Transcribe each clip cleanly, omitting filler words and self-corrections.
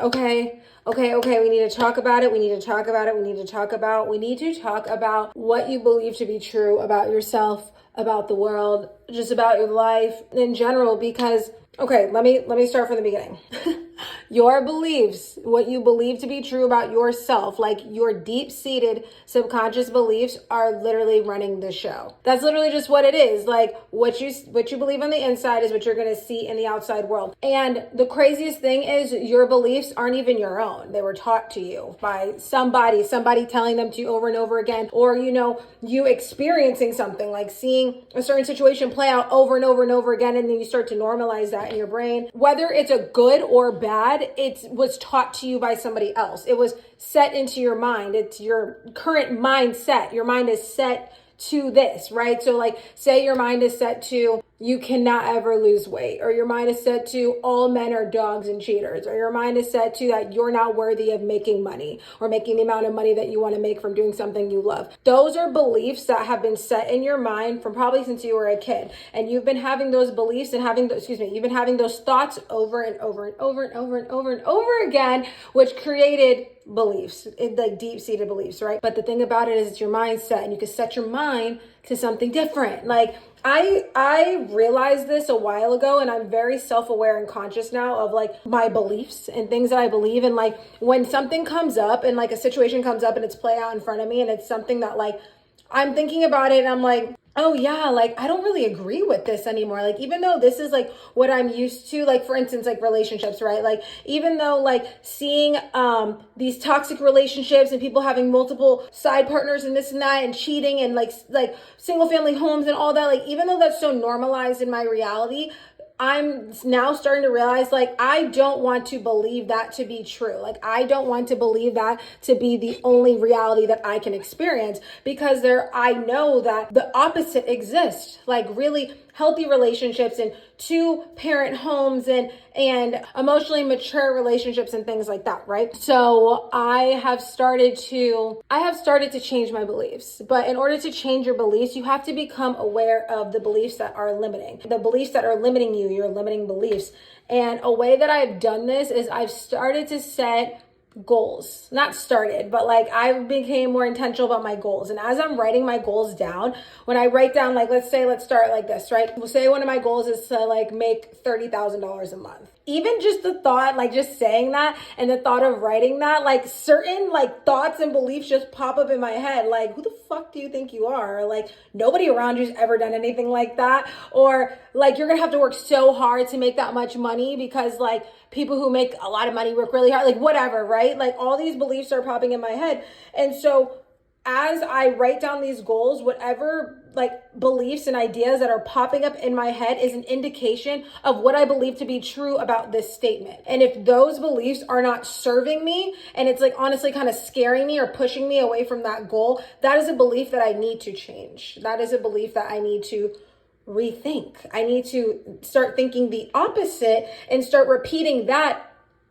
Okay, we need to talk about it. We need to talk about what you believe to be true about yourself, about the world, just about your life in general, because okay, let me start from the beginning. Your beliefs, what you believe to be true about yourself, like your deep-seated subconscious beliefs, are literally running the show. That's literally just what it is. Like what you believe on the inside is what you're going to see in the outside world. And the craziest thing is your beliefs aren't even your own. They were taught to you by somebody telling them to you over and over again, or you experiencing something, like seeing a certain situation play out over and over and over again, and then you start to normalize that in your brain. Whether it's a good or bad, it was taught to you by somebody else. It was set into your mind. It's your current mindset. Your mind is set to this, right? So like, say your mind is set to you cannot ever lose weight, or your mind is set to all men are dogs and cheaters, or your mind is set to that you're not worthy of making money or making the amount of money that you want to make from doing something you love. Those are beliefs that have been set in your mind from probably since you were a kid, and you've been having those beliefs and you've been having those thoughts over and over and over and over and over and over again, which created beliefs, like deep-seated beliefs, right? But the thing about it is it's your mindset, and you can set your mind to something different. Like I realized this a while ago, and I'm very self-aware and conscious now of like my beliefs and things that I believe in. Like when something comes up and like a situation comes up and it's played out in front of me, and it's something that like I'm thinking about it and I'm like, oh yeah, like I don't really agree with this anymore. Like even though this is like what I'm used to, like for instance, like relationships, right? Like even though like seeing these toxic relationships and people having multiple side partners and this and that and cheating and like single family homes and all that, like even though that's so normalized in my reality, I'm now starting to realize like I don't want to believe that to be true. Like I don't want to believe that to be the only reality that I can experience, because I know that the opposite exists. Like really healthy relationships and two-parent homes and emotionally mature relationships and things like that, right? So I have started to change my beliefs. But in order to change your beliefs, you have to become aware of the beliefs that are limiting. The beliefs that are limiting you, your limiting beliefs. And a way that I've done this is I've started to set goals. Not started, but like I became more intentional about my goals. And as I'm writing my goals down, when I write down, like, let's start like this, right? We'll say one of my goals is to like make $30,000 a month. Even just the thought, like just saying that and the thought of writing that, like certain like thoughts and beliefs just pop up in my head. Like, who the fuck do you think you are? Or like nobody around you's ever done anything like that. Or like you're gonna have to work so hard to make that much money because like people who make a lot of money work really hard, like whatever, right? Like all these beliefs are popping in my head. And so as I write down these goals, whatever like beliefs and ideas that are popping up in my head is an indication of what I believe to be true about this statement. And if those beliefs are not serving me and it's like honestly kind of scaring me or pushing me away from that goal, that is a belief that I need to change. That is a belief that I need to rethink. I need to start thinking the opposite and start repeating that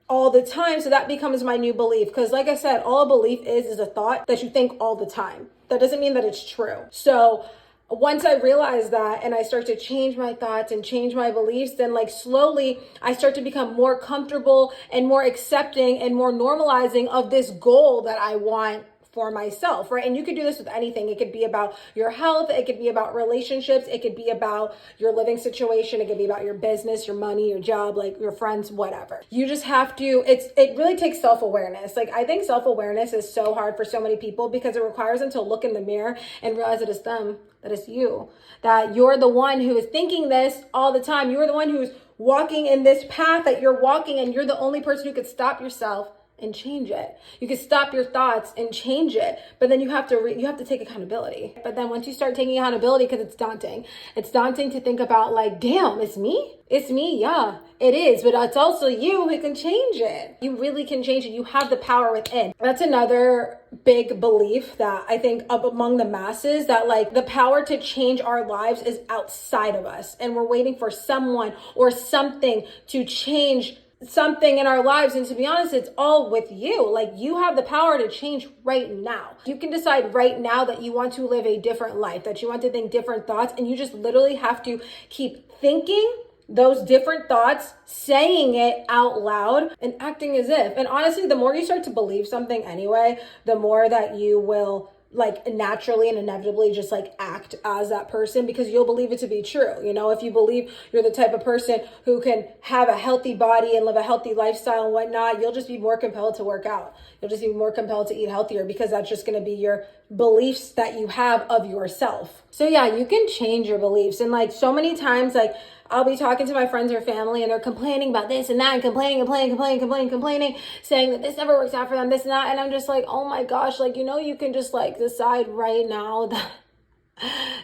all the time. So that becomes my new belief. Because like I said, all a belief is a thought that you think all the time. That doesn't mean that it's true. So once I realize that and I start to change my thoughts and change my beliefs, then like slowly I start to become more comfortable and more accepting and more normalizing of this goal that I want for myself, right? And you could do this with anything. It could be about your health. It could be about relationships. It could be about your living situation. It could be about your business, your money, your job, like your friends, whatever. You just have to, it really takes self-awareness. Like I think self-awareness is so hard for so many people because it requires them to look in the mirror and realize that it's them, that it's you, that you're the one who is thinking this all the time. You're the one who's walking in this path that you're walking, and you're the only person who could stop yourself and change it. You can stop your thoughts and change it, but then you have to take accountability. But then once you start taking accountability, because it's daunting to think about like, damn, it's me, yeah, it is, but it's also you who can change it. You really can change it. You have the power within. That's another big belief that I think up among the masses, that like the power to change our lives is outside of us, and we're waiting for someone or something to change something in our lives. And to be honest, it's all with you. Like you have the power to change right now. You can decide right now that you want to live a different life, that you want to think different thoughts, and you just literally have to keep thinking those different thoughts, saying it out loud and acting as if. And honestly, the more you start to believe something anyway, the more that you will like naturally and inevitably just like act as that person, because you'll believe it to be true. You know, if you believe you're the type of person who can have a healthy body and live a healthy lifestyle and whatnot, you'll just be more compelled to work out. You'll just be more compelled to eat healthier, because that's just going to be your beliefs that you have of yourself. So yeah, you can change your beliefs. And like so many times, like I'll be talking to my friends or family and they're complaining about this and that and complaining, saying that this never works out for them, this and that. And I'm just like, oh my gosh, like, you know, you can just like decide right now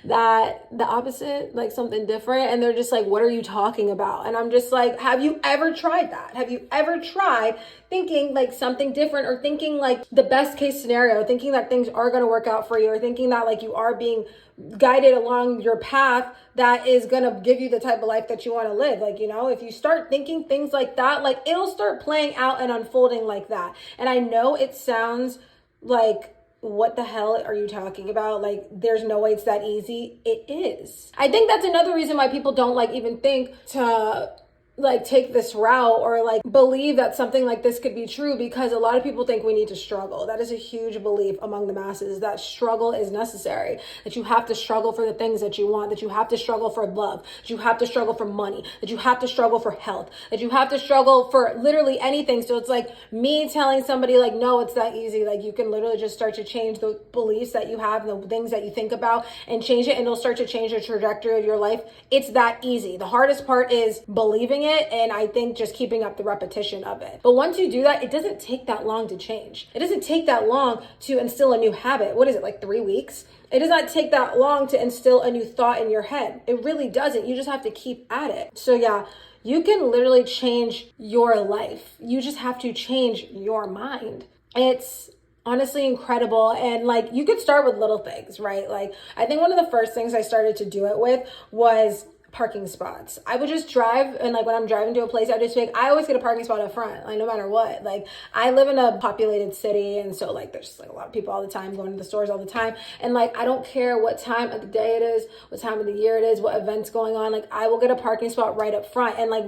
that the opposite, like something different. And they're just like, what are you talking about? And I'm just like, have you ever tried that? Have you ever tried thinking like something different, or thinking like the best case scenario, thinking that things are going to work out for you, or thinking that like you are being guided along your path that is going to give you the type of life that you want to live? Like, you know, if you start thinking things like that, like it'll start playing out and unfolding like that. And I know it sounds like, what the hell are you talking about? Like, there's no way it's that easy. It is. I think that's another reason why people don't like even think to like take this route or like believe that something like this could be true, because a lot of people think we need to struggle. That is a huge belief among the masses, that struggle is necessary, that you have to struggle for the things that you want, that you have to struggle for love, that you have to struggle for money, that you have to struggle for health, that you have to struggle for literally anything. So it's like me telling somebody like, no, it's that easy. Like you can literally just start to change the beliefs that you have, the things that you think about, and change it, and it'll start to change the trajectory of your life. It's that easy. The hardest part is believing it, and I think just keeping up the repetition of it. But once you do that, it doesn't take that long to change. It doesn't take that long to instill a new habit. What is it, like 3 weeks? It does not take that long to instill a new thought in your head. It really doesn't. You just have to keep at it. So yeah, you can literally change your life. You just have to change your mind. It's honestly incredible. And like, you could start with little things, right? Like, I think one of the first things I started to do it with was parking spots. I would just drive, and like when I'm driving to a place, I just think I always get a parking spot up front, like no matter what. Like I live in a populated city, and so like there's like a lot of people all the time going to the stores all the time, and like I don't care what time of the day it is, what time of the year it is, what event's going on, like I will get a parking spot right up front. And like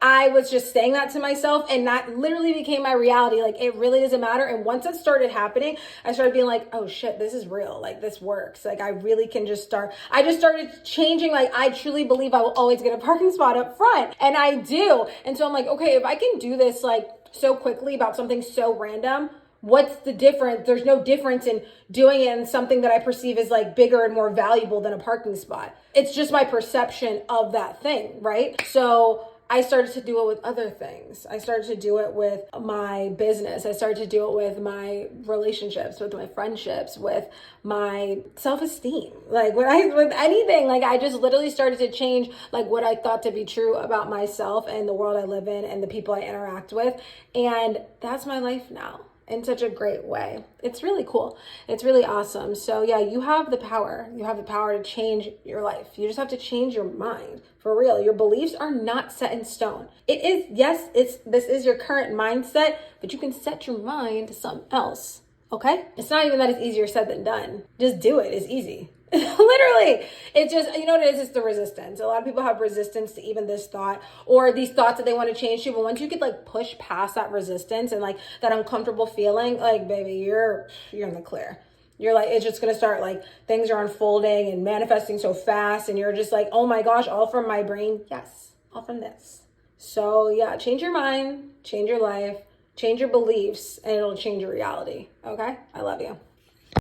I was just saying that to myself, and that literally became my reality. Like it really doesn't matter. And once it started happening, I started being like, oh shit, this is real. Like this works. Like I really can just start. I just started changing. Like I truly believe I will always get a parking spot up front, and I do. And so I'm like, okay, if I can do this like so quickly about something so random, what's the difference? There's no difference in doing it in something that I perceive as like bigger and more valuable than a parking spot. It's just my perception of that thing, right? So I started to do it with other things. I started to do it with my business. I started to do it with my relationships, with my friendships, with my self-esteem. Like with anything, like I just literally started to change like what I thought to be true about myself and the world I live in and the people I interact with. And that's my life now, in such a great way. It's really cool. It's really awesome. So yeah, you have the power. You have the power to change your life. You just have to change your mind. For real. Your beliefs are not set in stone. It is, yes, this is your current mindset, but you can set your mind to something else. Okay? It's not even that it's easier said than done. Just do it. It's easy. Literally. It's just, you know what it is? It's the resistance. A lot of people have resistance to even this thought, or these thoughts that they want to change to. But once you could like push past that resistance and like that uncomfortable feeling, like baby, you're in the clear. You're like, it's just going to start like things are unfolding and manifesting so fast. And you're just like, oh my gosh, all from my brain. Yes, all from this. So yeah, change your mind, change your life, change your beliefs, and it'll change your reality. Okay? I love you.